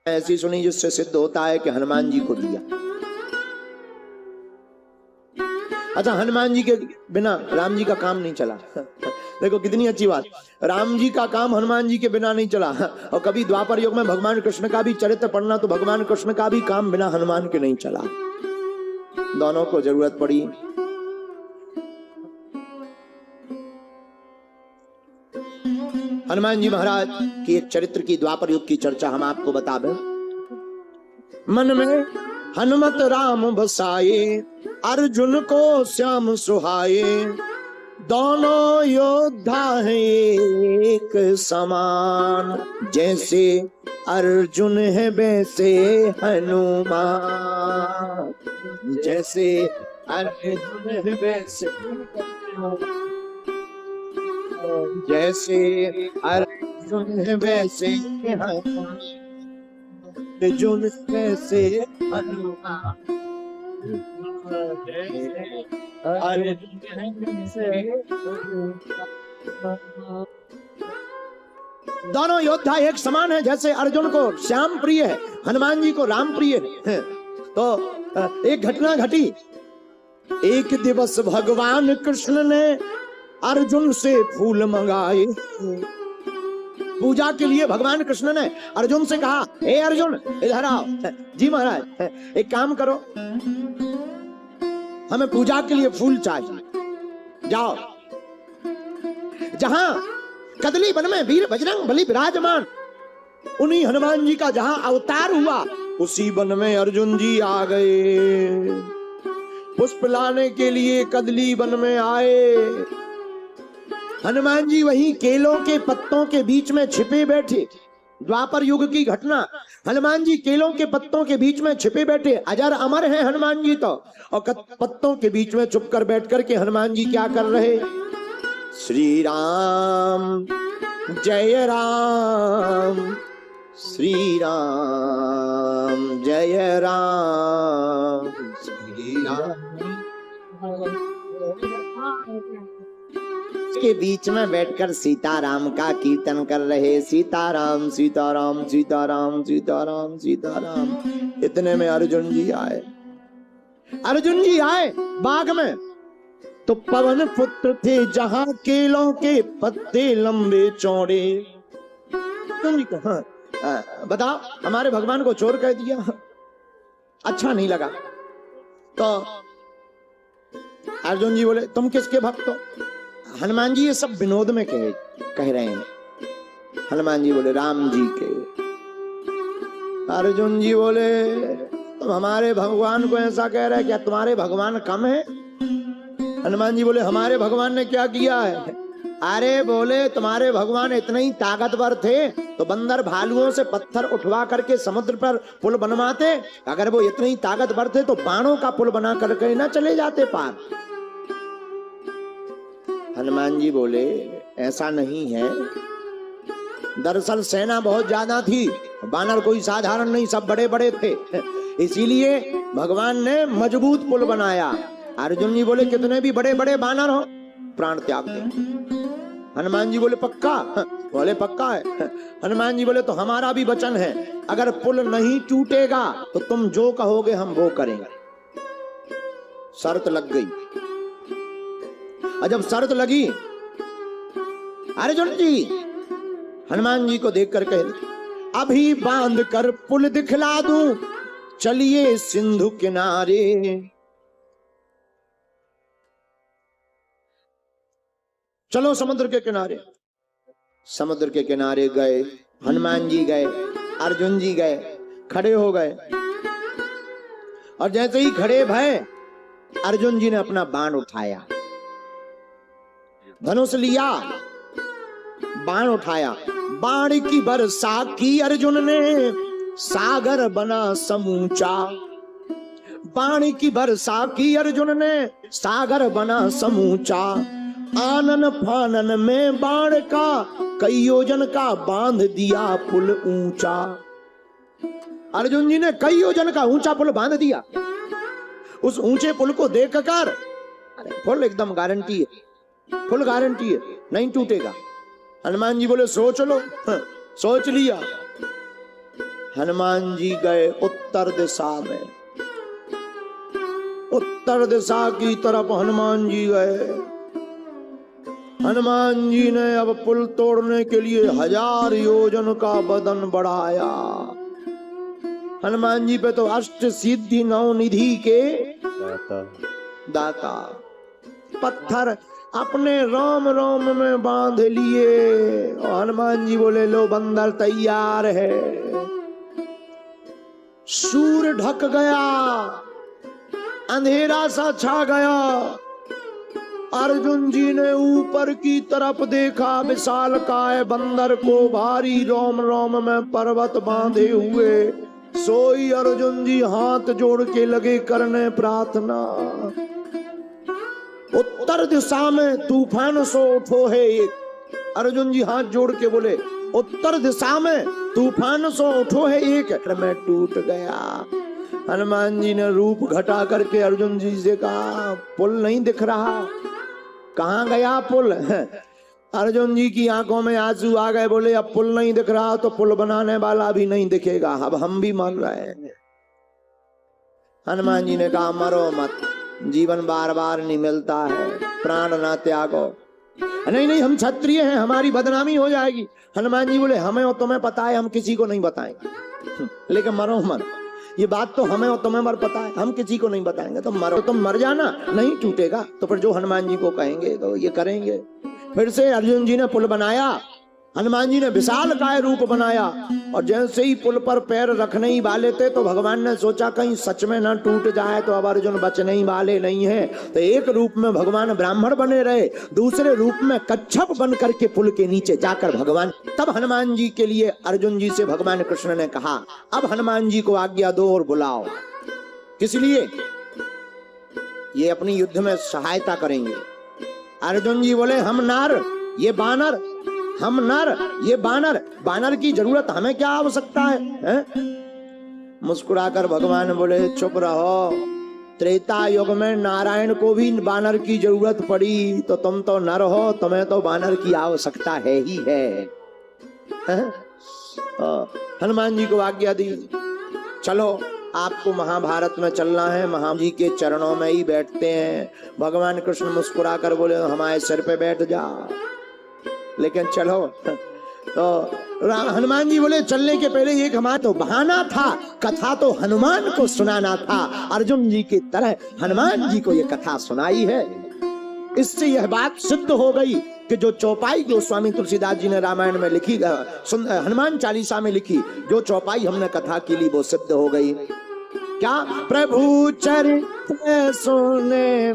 ऐसी सुनी जिससे सिद्ध होता है कि हनुमान जी को दिया। अच्छा, हनुमान जी के बिना राम जी का काम नहीं चला। देखो कितनी अच्छी बात, राम जी का काम हनुमान जी के बिना नहीं चला। और कभी द्वापर युग में भगवान कृष्ण का भी चरित्र पढ़ना तो भगवान कृष्ण का भी काम बिना हनुमान के नहीं चला। दोनों को जरूरत पड़ी। हनुमान जी महाराज की एक चरित्र की द्वापर युग की चर्चा हम आपको बता दें। मन में हनुमत राम बसाए, अर्जुन को श्याम सुहाए, दोनों योद्धा हैं एक समान, जैसे अर्जुन है वैसे हनुमान, जैसे अर्जुन है वैसे, जैसे अर्जुन है वैसे अर्जुन वैसे हनुमान, दोनों योद्धा एक समान है, जैसे अर्जुन को श्याम प्रिय है, हनुमान जी को राम प्रिय है। तो एक घटना घटी। एक दिवस भगवान कृष्ण ने अर्जुन से फूल मंगाए। पूजा के लिए भगवान कृष्ण ने अर्जुन से कहा, हे अर्जुन इधर आओ। जी महाराज, एक काम करो, हमें पूजा के लिए फूल चाहिए। जाओ, जहां कदली वन में वीर बजरंग बली विराजमान, उन्हीं हनुमान जी का जहां अवतार हुआ, उसी वन में अर्जुन जी आ गए। पुष्प लाने के लिए कदली वन में आए। हनुमान जी वहीं केलों के पत्तों के बीच में छिपे बैठे। द्वापर युग की घटना, हनुमान जी केलों के पत्तों के बीच में छिपे बैठे। अजर अमर हैं हनुमान जी तो, और पत्तों के बीच में छुप कर बैठ कर के हनुमान जी क्या कर रहे? श्री राम जय राम, श्री राम जय राम, श्री राम के बीच में बैठकर सीताराम का कीर्तन कर रहे। सीताराम सीताराम सीताराम सीताराम सीताराम। इतने में अर्जुन जी आए। अर्जुन जी आए बाग में तो पवन पुत्र थे जहां केलों के पत्ते लंबे चौड़े। अर्जुन जी कहा, बताओ हमारे भगवान को चोर कह दिया, अच्छा नहीं लगा। तो अर्जुन जी बोले, तुम किसके भक्त हो? हनुमान जी ये सब विनोद में कह रहे हैं। हनुमान जी बोले, राम जी के। अर्जुन जी बोले, तुम हमारे भगवान को ऐसा कह रहे हैं, क्या तुम्हारे भगवान कम है? हनुमान जी बोले, हमारे भगवान ने क्या किया है? अरे बोले, तुम्हारे भगवान इतने ही ताकतवर थे तो बंदर भालुओं से पत्थर उठवा करके समुद्र पर पुल बनवाते। अगर वो इतने ही ताकतवर थे तो बाणों का पुल बना करके ना चले जाते पार। हनुमान जी बोले, ऐसा नहीं है, दरअसल सेना बहुत ज्यादा थी, बानर कोई साधारण नहीं, सब बड़े बड़े थे, इसीलिए भगवान ने मजबूत पुल बनाया। अर्जुन जी बोले, कितने भी बड़े बड़े बानर हो प्राण त्याग दे। हनुमान जी बोले, पक्का? बोले, पक्का है। हनुमान जी बोले, तो हमारा भी वचन है, अगर पुल नहीं टूटेगा तो तुम जो कहोगे हम वो करेंगे। शर्त लग गई। और जब शर्त लगी, अर्जुन जी हनुमान जी को देख कर कहे, अभी बांध कर पुल दिखला दूं, चलिए सिंधु किनारे। चलो समुद्र के किनारे। समुद्र के किनारे गए, हनुमान जी गए, अर्जुन जी गए, खड़े हो गए। और जैसे ही खड़े भये, अर्जुन जी ने अपना बाण उठाया, धनुष लिया, बाण उठाया, बाण की वर्षा की अर्जुन ने, सागर बना समूचा। बाण की वर्षा की अर्जुन ने, सागर बना समूचा। आनन फानन में बाण का, कई योजन का बांध दिया पुल ऊंचा। अर्जुन जी ने कई योजन का ऊंचा पुल बांध दिया। उस ऊंचे पुल को देखकर, पुल एकदम गारंटी है, फुल गारंटी है, नहीं टूटेगा। हनुमान जी बोले, सोच लो। सोच लिया। हनुमान जी गए उत्तर दिशा में। उत्तर दिशा की तरफ हनुमान जी गए। हनुमान जी ने अब पुल तोड़ने के लिए 1000 योजन का बदन बढ़ाया। हनुमान जी पे तो अष्ट सिद्धि नौ निधि के दाता। पत्थर अपने रोम रोम में बांध लिए और हनुमान जी बोले लो बंदर तैयार है। सूर्य ढक गया, अंधेरा सा छा गया। अर्जुन जी ने ऊपर की तरफ देखा, विशालकाय बंदर को भारी रोम रोम में पर्वत बांधे हुए सोई अर्जुन जी हाथ जोड़ के लगे करने प्रार्थना। उत्तर दिशा में तूफान सो उठो है एक। अर्जुन जी हाथ जोड़ के बोले उत्तर दिशा में तूफान सो उठो है एक, मैं टूट गया। हनुमान जी ने रूप घटा करके अर्जुन जी से कहा पुल नहीं दिख रहा, कहाँ गया पुल? अर्जुन जी की आंखों में आंसू आ गए, बोले अब पुल नहीं दिख रहा तो पुल बनाने वाला भी नहीं दिखेगा, अब हम भी मर रहे हैं। हनुमान जी ने कहा मरो मत, जीवन बार बार नहीं मिलता है, प्राण ना त्यागो। नहीं नहीं हम क्षत्रिय हैं, हमारी बदनामी हो जाएगी। हनुमान जी बोले हमें और तुम्हें पता है, हम किसी को नहीं बताएंगे, लेकिन मरो मत। ये बात तो हमें और तुम्हें मर पता है, हम किसी को नहीं बताएंगे, तुम मरो, तुम मर जाना, नहीं टूटेगा। तो फिर जो हनुमान जी को कहेंगे तो ये करेंगे। फिर से अर्जुन जी ने पुल बनाया, हनुमान जी ने विशालकाय रूप बनाया और जैसे ही पुल पर पैर रखने ही वाले थे तो भगवान ने सोचा कहीं सच में ना टूट जाए, तो अब अर्जुन बचने ही वाले नहीं है। तो एक रूप में भगवान ब्राह्मण बने रहे, दूसरे रूप में कच्छप बन करके पुल के नीचे जाकर भगवान, तब हनुमान जी के लिए अर्जुन जी से भगवान कृष्ण ने कहा अब हनुमान जी को आज्ञा दो और बुलाओ। किस लिए? ये अपनी युद्ध में सहायता करेंगे। अर्जुन जी बोले हम नार, ये बानर, हम नर, ये बानर, बानर की जरूरत हमें क्या आवश्यकता है? मुस्कुराकर भगवान बोले चुप रहो, त्रेता युग में नारायण को भी बानर की जरूरत पड़ी, तो तुम तो नर हो, तुम्हें तो बानर की आवश्यकता है ही है। हनुमान जी को आज्ञा दी चलो आपको महाभारत में चलना है, महाराज जी के चरणों में ही बैठते हैं। भगवान कृष्ण मुस्कुराकर बोले हमारे सिर पे बैठ जा, लेकिन चलो। तो हनुमान जी बोले चलने के पहले एक हमारा तो बहाना था, कथा तो हनुमान को सुनाना था। अर्जुन जी की तरह हनुमान जी को ये कथा सुनाई है। इससे यह बात सिद्ध हो गई कि जो चौपाई गोस्वामी तुलसीदास जी ने रामायण में लिखी, हनुमान चालीसा में लिखी, जो चौपाई हमने कथा की ली वो सिद्ध हो गई। क्या? प्रभु चरित्र सुने